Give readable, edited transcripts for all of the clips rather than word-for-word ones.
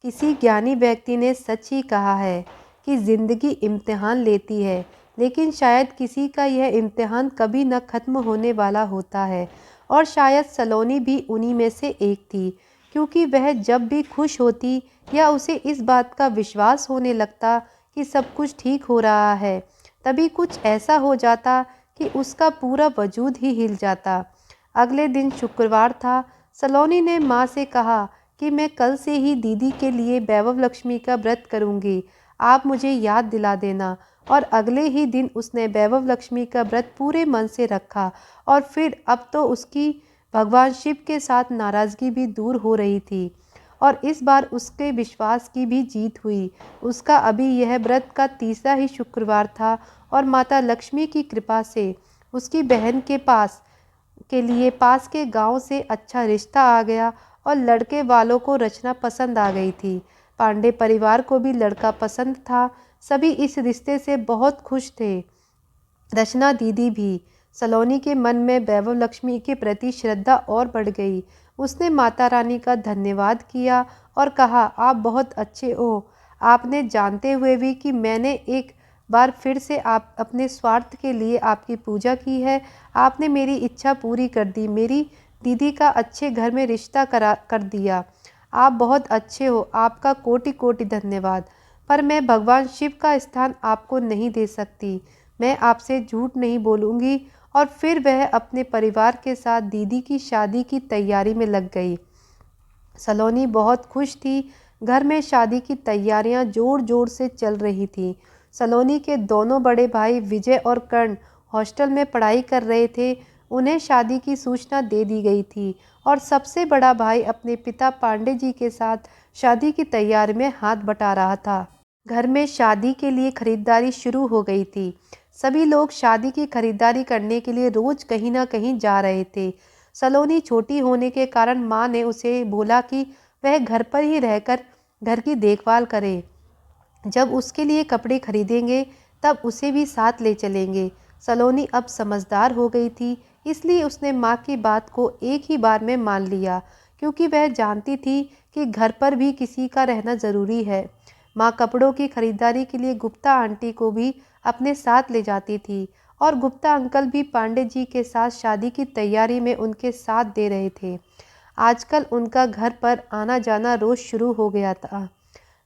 किसी ज्ञानी व्यक्ति ने सच ही कहा है कि ज़िंदगी इम्तिहान लेती है, लेकिन शायद किसी का यह इम्तिहान कभी न ख़त्म होने वाला होता है। और शायद सलोनी भी उन्हीं में से एक थी, क्योंकि वह जब भी खुश होती या उसे इस बात का विश्वास होने लगता कि सब कुछ ठीक हो रहा है, तभी कुछ ऐसा हो जाता कि उसका पूरा वजूद ही हिल जाता। अगले दिन शुक्रवार था। सलोनी ने माँ से कहा कि मैं कल से ही दीदी के लिए वैभव लक्ष्मी का व्रत करूँगी, आप मुझे याद दिला देना। और अगले ही दिन उसने वैभव लक्ष्मी का व्रत पूरे मन से रखा। और फिर अब तो उसकी भगवान शिव के साथ नाराज़गी भी दूर हो रही थी, और इस बार उसके विश्वास की भी जीत हुई। उसका अभी यह व्रत का तीसरा ही शुक्रवार था, और माता लक्ष्मी की कृपा से उसकी बहन के लिए पास के गांव से अच्छा रिश्ता आ गया, और लड़के वालों को रचना पसंद आ गई थी। पांडे परिवार को भी लड़का पसंद था। सभी इस रिश्ते से बहुत खुश थे, रचना दीदी भी। सलोनी के मन में वैभव लक्ष्मी के प्रति श्रद्धा और बढ़ गई। उसने माता रानी का धन्यवाद किया और कहा, आप बहुत अच्छे हो। आपने जानते हुए भी कि मैंने एक बार फिर से आप अपने स्वार्थ के लिए आपकी पूजा की है, आपने मेरी इच्छा पूरी कर दी, मेरी दीदी का अच्छे घर में रिश्ता कर दिया। आप बहुत अच्छे हो, आपका कोटि कोटि धन्यवाद। पर मैं भगवान शिव का स्थान आपको नहीं दे सकती। मैं आपसे झूठ नहीं बोलूँगी। और फिर वह अपने परिवार के साथ दीदी की शादी की तैयारी में लग गई। सलोनी बहुत खुश थी। घर में शादी की तैयारियां जोर जोर से चल रही थीं। सलोनी के दोनों बड़े भाई विजय और कर्ण हॉस्टल में पढ़ाई कर रहे थे। उन्हें शादी की सूचना दे दी गई थी, और सबसे बड़ा भाई अपने पिता पांडे जी के साथ शादी की तैयारी में हाथ बटा रहा था। घर में शादी के लिए खरीदारी शुरू हो गई थी। सभी लोग शादी की खरीदारी करने के लिए रोज कहीं ना कहीं जा रहे थे। सलोनी छोटी होने के कारण माँ ने उसे बोला कि वह घर पर ही रहकर घर की देखभाल करे। जब उसके लिए कपड़े खरीदेंगे तब उसे भी साथ ले चलेंगे। सलोनी अब समझदार हो गई थी, इसलिए उसने माँ की बात को एक ही बार में मान लिया, क्योंकि वह जानती थी कि घर पर भी किसी का रहना ज़रूरी है। माँ कपड़ों की खरीदारी के लिए गुप्ता आंटी को भी अपने साथ ले जाती थी, और गुप्ता अंकल भी पांडे जी के साथ शादी की तैयारी में उनके साथ दे रहे थे। आजकल उनका घर पर आना जाना रोज शुरू हो गया था।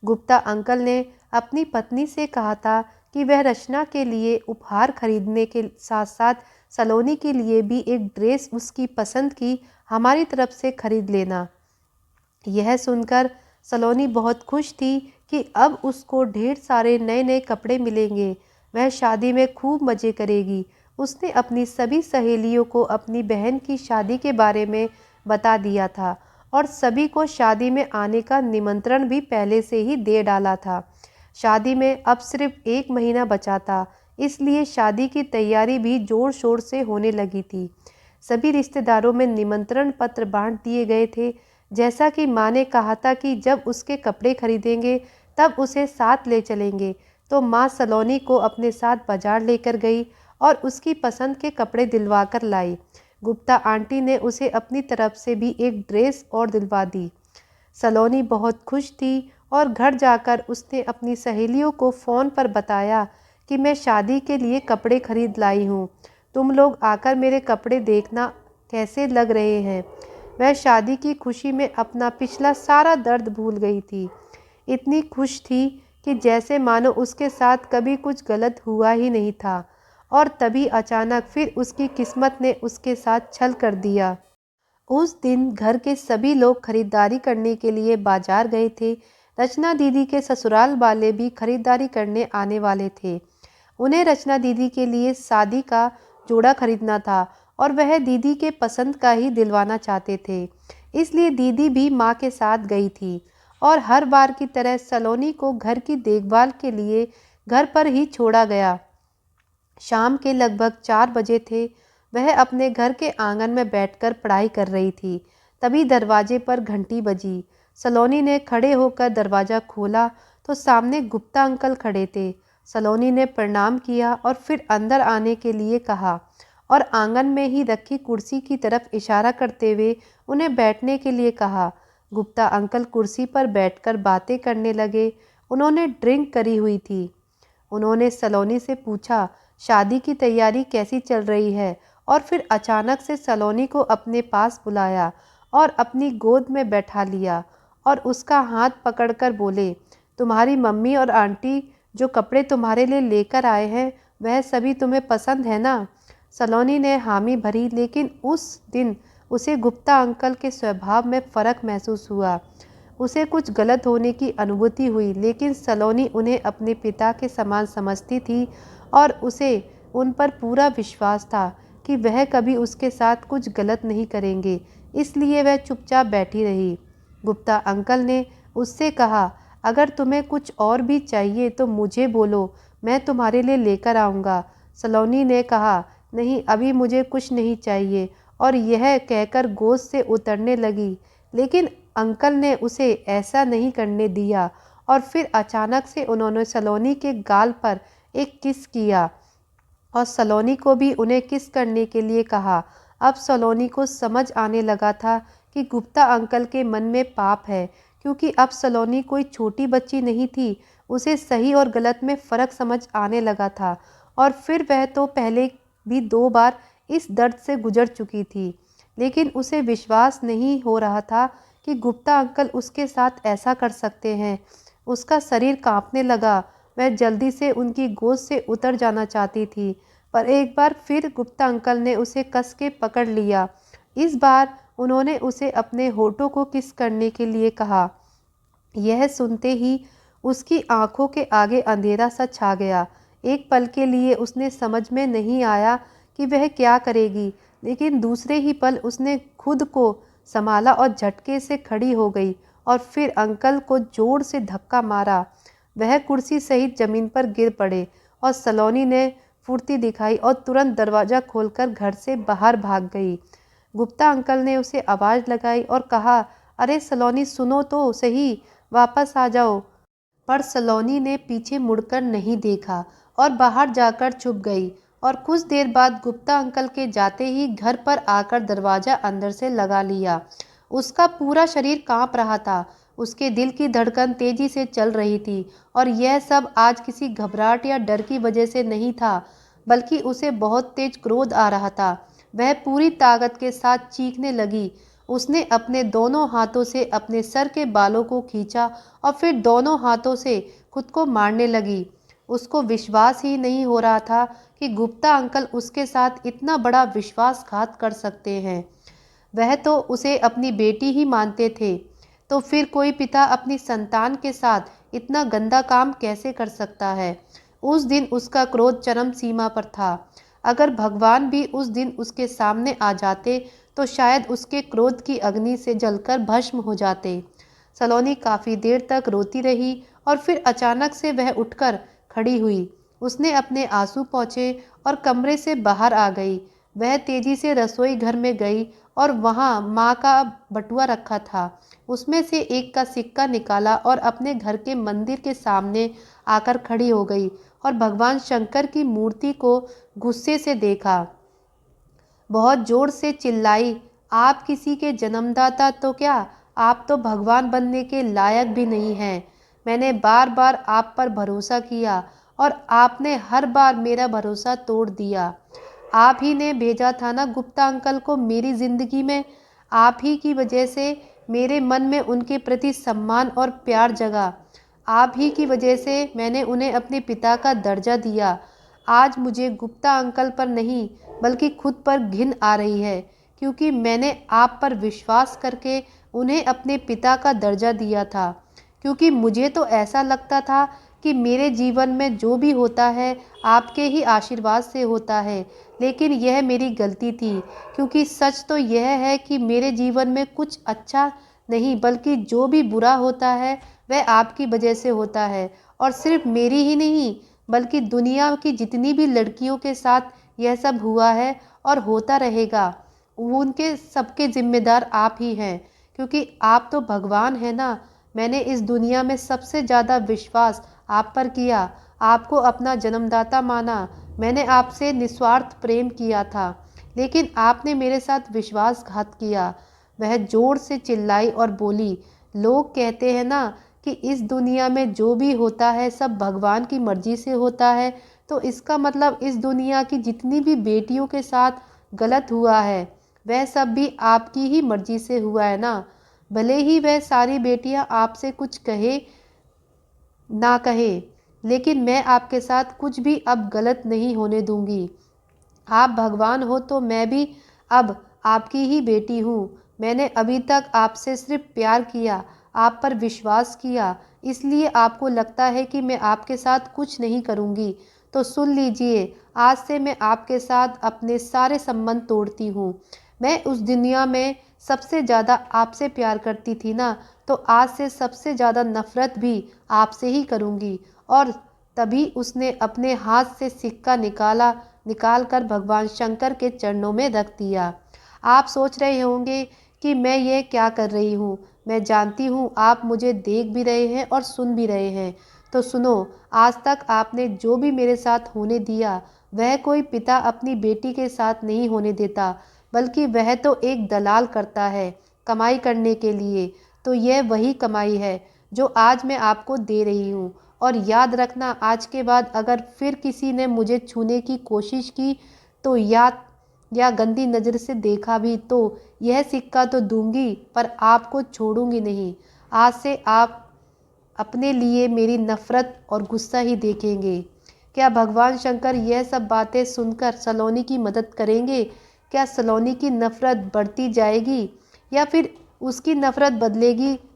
गुप्ता अंकल ने अपनी पत्नी से कहा था कि वह रचना के लिए उपहार खरीदने के साथ साथ सलोनी के लिए भी एक ड्रेस उसकी पसंद की हमारी तरफ से खरीद लेना। यह सुनकर सलोनी बहुत खुश थी कि अब उसको ढेर सारे नए नए कपड़े मिलेंगे। वह शादी में खूब मज़े करेगी। उसने अपनी सभी सहेलियों को अपनी बहन की शादी के बारे में बता दिया था, और सभी को शादी में आने का निमंत्रण भी पहले से ही दे डाला था। शादी में अब सिर्फ 1 महीना बचा था, इसलिए शादी की तैयारी भी जोर शोर से होने लगी थी। सभी रिश्तेदारों में निमंत्रण पत्र बांट दिए गए थे। जैसा कि माँ ने कहा था कि जब उसके कपड़े खरीदेंगे तब उसे साथ ले चलेंगे, तो माँ सलोनी को अपने साथ बाजार लेकर गई और उसकी पसंद के कपड़े दिलवा कर लाई। गुप्ता आंटी ने उसे अपनी तरफ से भी एक ड्रेस और दिलवा दी। सलोनी बहुत खुश थी, और घर जाकर उसने अपनी सहेलियों को फ़ोन पर बताया कि मैं शादी के लिए कपड़े खरीद लाई हूँ, तुम लोग आकर मेरे कपड़े देखना कैसे लग रहे हैं। वह शादी की खुशी में अपना पिछला सारा दर्द भूल गई थी। इतनी खुश थी कि जैसे मानो उसके साथ कभी कुछ गलत हुआ ही नहीं था। और तभी अचानक फिर उसकी किस्मत ने उसके साथ छल कर दिया। उस दिन घर के सभी लोग खरीदारी करने के लिए बाजार गए थे। रचना दीदी के ससुराल वाले भी खरीदारी करने आने वाले थे। उन्हें रचना दीदी के लिए शादी का जोड़ा खरीदना था, और वह दीदी के पसंद का ही दिलवाना चाहते थे। इसलिए दीदी भी माँ के साथ गई थी, और हर बार की तरह सलोनी को घर की देखभाल के लिए घर पर ही छोड़ा गया। शाम के लगभग 4 बजे थे। वह अपने घर के आंगन में बैठकर पढ़ाई कर रही थी। तभी दरवाजे पर घंटी बजी। सलोनी ने खड़े होकर दरवाज़ा खोला तो सामने गुप्ता अंकल खड़े थे। सलोनी ने प्रणाम किया और फिर अंदर आने के लिए कहा, और आंगन में ही रखी कुर्सी की तरफ इशारा करते हुए उन्हें बैठने के लिए कहा। गुप्ता अंकल कुर्सी पर बैठकर बातें करने लगे। उन्होंने ड्रिंक करी हुई थी। उन्होंने सलोनी से पूछा, शादी की तैयारी कैसी चल रही है? और फिर अचानक से सलोनी को अपने पास बुलाया और अपनी गोद में बैठा लिया और उसका हाथ पकड़कर बोले, तुम्हारी मम्मी और आंटी जो कपड़े तुम्हारे लिए लेकर आए हैं वह सभी तुम्हें पसंद है ना? सलोनी ने हामी भरी, लेकिन उस दिन उसे गुप्ता अंकल के स्वभाव में फ़र्क महसूस हुआ। उसे कुछ गलत होने की अनुभूति हुई, लेकिन सलोनी उन्हें अपने पिता के समान समझती थी और उसे उन पर पूरा विश्वास था कि वह कभी उसके साथ कुछ गलत नहीं करेंगे, इसलिए वह चुपचाप बैठी रही। गुप्ता अंकल ने उससे कहा, अगर तुम्हें कुछ और भी चाहिए तो मुझे बोलो, मैं तुम्हारे लिए लेकर आऊँगा। सलोनी ने कहा, नहीं, अभी मुझे कुछ नहीं चाहिए, और यह कहकर गोद से उतरने लगी, लेकिन अंकल ने उसे ऐसा नहीं करने दिया और फिर अचानक से उन्होंने सलोनी के गाल पर एक किस किया और सलोनी को भी उन्हें किस करने के लिए कहा। अब सलोनी को समझ आने लगा था कि गुप्ता अंकल के मन में पाप है, क्योंकि अब सलोनी कोई छोटी बच्ची नहीं थी। उसे सही और गलत में फ़र्क समझ आने लगा था, और फिर वह तो पहले भी 2 बार इस दर्द से गुजर चुकी थी, लेकिन उसे विश्वास नहीं हो रहा था कि गुप्ता अंकल उसके साथ ऐसा कर सकते हैं। उसका शरीर कांपने लगा। वह जल्दी से उनकी गोद से उतर जाना चाहती थी, पर एक बार फिर गुप्ता अंकल ने उसे कस के पकड़ लिया। इस बार उन्होंने उसे अपने होठों को किस करने के लिए कहा। यह सुनते ही उसकी आंखों के आगे अंधेरा सा छा गया। एक पल के लिए उसने समझ में नहीं आया कि वह क्या करेगी, लेकिन दूसरे ही पल उसने खुद को संभाला और झटके से खड़ी हो गई और फिर अंकल को जोर से धक्का मारा। वह कुर्सी सहित जमीन पर गिर पड़े और सलोनी ने फुर्ती दिखाई और तुरंत दरवाज़ा खोलकर घर से बाहर भाग गई। गुप्ता अंकल ने उसे आवाज़ लगाई और कहा, अरे सलोनी, सुनो तो सही, वापस आ जाओ। पर सलोनी ने पीछे मुड़कर नहीं देखा और बाहर जाकर छुप गई, और कुछ देर बाद गुप्ता अंकल के जाते ही घर पर आकर दरवाज़ा अंदर से लगा लिया। उसका पूरा शरीर कांप रहा था। उसके दिल की धड़कन तेजी से चल रही थी, और यह सब आज किसी घबराहट या डर की वजह से नहीं था, बल्कि उसे बहुत तेज क्रोध आ रहा था। वह पूरी ताकत के साथ चीखने लगी। उसने अपने दोनों हाथों से अपने सर के बालों को खींचा और फिर दोनों हाथों से खुद को मारने लगी। उसको विश्वास ही नहीं हो रहा था कि गुप्ता अंकल उसके साथ इतना बड़ा विश्वासघात कर सकते हैं। वह तो उसे अपनी बेटी ही मानते थे, तो फिर कोई पिता अपनी संतान के साथ इतना गंदा काम कैसे कर सकता है? उस दिन उसका क्रोध चरम सीमा पर था। अगर भगवान भी उस दिन उसके सामने आ जाते तो शायद उसके क्रोध की अग्नि से जलकर भस्म हो जाते। सलोनी काफ़ी देर तक रोती रही और फिर अचानक से वह उठकर खड़ी हुई। उसने अपने आंसू पोंछे और कमरे से बाहर आ गई। वह तेजी से रसोई घर में गई और वहाँ माँ का बटुआ रखा था। उसमें से एक का सिक्का निकाला और अपने घर के मंदिर के सामने आकर खड़ी हो गई और भगवान शंकर की मूर्ति को गुस्से से देखा। बहुत जोर से चिल्लाई, आप किसी के जन्मदाता तो क्या, आप तो भगवान बनने के लायक भी नहीं हैं। मैंने बार बार आप पर भरोसा किया और आपने हर बार मेरा भरोसा तोड़ दिया। आप ही ने भेजा था ना गुप्ता अंकल को मेरी ज़िंदगी में। आप ही की वजह से मेरे मन में उनके प्रति सम्मान और प्यार जगा। आप ही की वजह से मैंने उन्हें अपने पिता का दर्जा दिया। आज मुझे गुप्ता अंकल पर नहीं बल्कि खुद पर घिन आ रही है, क्योंकि मैंने आप पर विश्वास करके उन्हें अपने पिता का दर्जा दिया था। क्योंकि मुझे तो ऐसा लगता था कि मेरे जीवन में जो भी होता है आपके ही आशीर्वाद से होता है, लेकिन यह मेरी गलती थी। क्योंकि सच तो यह है कि मेरे जीवन में कुछ अच्छा नहीं बल्कि जो भी बुरा होता है वह आपकी वजह से होता है, और सिर्फ मेरी ही नहीं बल्कि दुनिया की जितनी भी लड़कियों के साथ यह सब हुआ है और होता रहेगा, उनके सबके जिम्मेदार आप ही हैं। क्योंकि आप तो भगवान हैं ना। मैंने इस दुनिया में सबसे ज़्यादा विश्वास आप पर किया, आपको अपना जन्मदाता माना। मैंने आपसे निस्वार्थ प्रेम किया था, लेकिन आपने मेरे साथ विश्वासघात किया। वह जोर से चिल्लाई और बोली, लोग कहते हैं ना कि इस दुनिया में जो भी होता है सब भगवान की मर्जी से होता है, तो इसका मतलब इस दुनिया की जितनी भी बेटियों के साथ गलत हुआ है वह सब भी आपकी ही मर्जी से हुआ है ना। भले ही वह सारी बेटियां आपसे कुछ कहे ना कहे, लेकिन मैं आपके साथ कुछ भी अब गलत नहीं होने दूंगी। आप भगवान हो तो मैं भी अब आपकी ही बेटी हूँ। मैंने अभी तक आपसे सिर्फ प्यार किया, आप पर विश्वास किया, इसलिए आपको लगता है कि मैं आपके साथ कुछ नहीं करूँगी। तो सुन लीजिए, आज से मैं आपके साथ अपने सारे संबंध तोड़ती हूँ। मैं उस दुनिया में सबसे ज़्यादा आपसे प्यार करती थी ना, तो आज से सबसे ज़्यादा नफ़रत भी आपसे ही करूँगी। और तभी उसने अपने हाथ से सिक्का निकाल कर भगवान शंकर के चरणों में रख दिया। आप सोच रहे होंगे कि मैं ये क्या कर रही हूँ। मैं जानती हूँ आप मुझे देख भी रहे हैं और सुन भी रहे हैं। तो सुनो, आज तक आपने जो भी मेरे साथ होने दिया वह कोई पिता अपनी बेटी के साथ नहीं होने देता, बल्कि वह तो एक दलाल करता है कमाई करने के लिए। तो यह वही कमाई है जो आज मैं आपको दे रही हूँ। और याद रखना, आज के बाद अगर फिर किसी ने मुझे छूने की कोशिश की तो या गंदी नज़र से देखा भी तो यह सिक्का तो दूंगी पर आपको छोड़ूंगी नहीं। आज से आप अपने लिए मेरी नफ़रत और गुस्सा ही देखेंगे। क्या भगवान शंकर यह सब बातें सुनकर सलोनी की मदद करेंगे? क्या सलोनी की नफ़रत बढ़ती जाएगी या फिर उसकी नफ़रत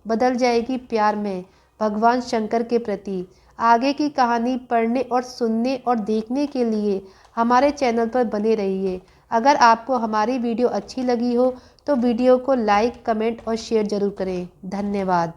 बदल जाएगी प्यार में भगवान शंकर के प्रति? आगे की कहानी पढ़ने और सुनने और देखने के लिए हमारे चैनल पर बने रहिए। अगर आपको हमारी वीडियो अच्छी लगी हो तो वीडियो को लाइक, कमेंट और शेयर ज़रूर करें। धन्यवाद।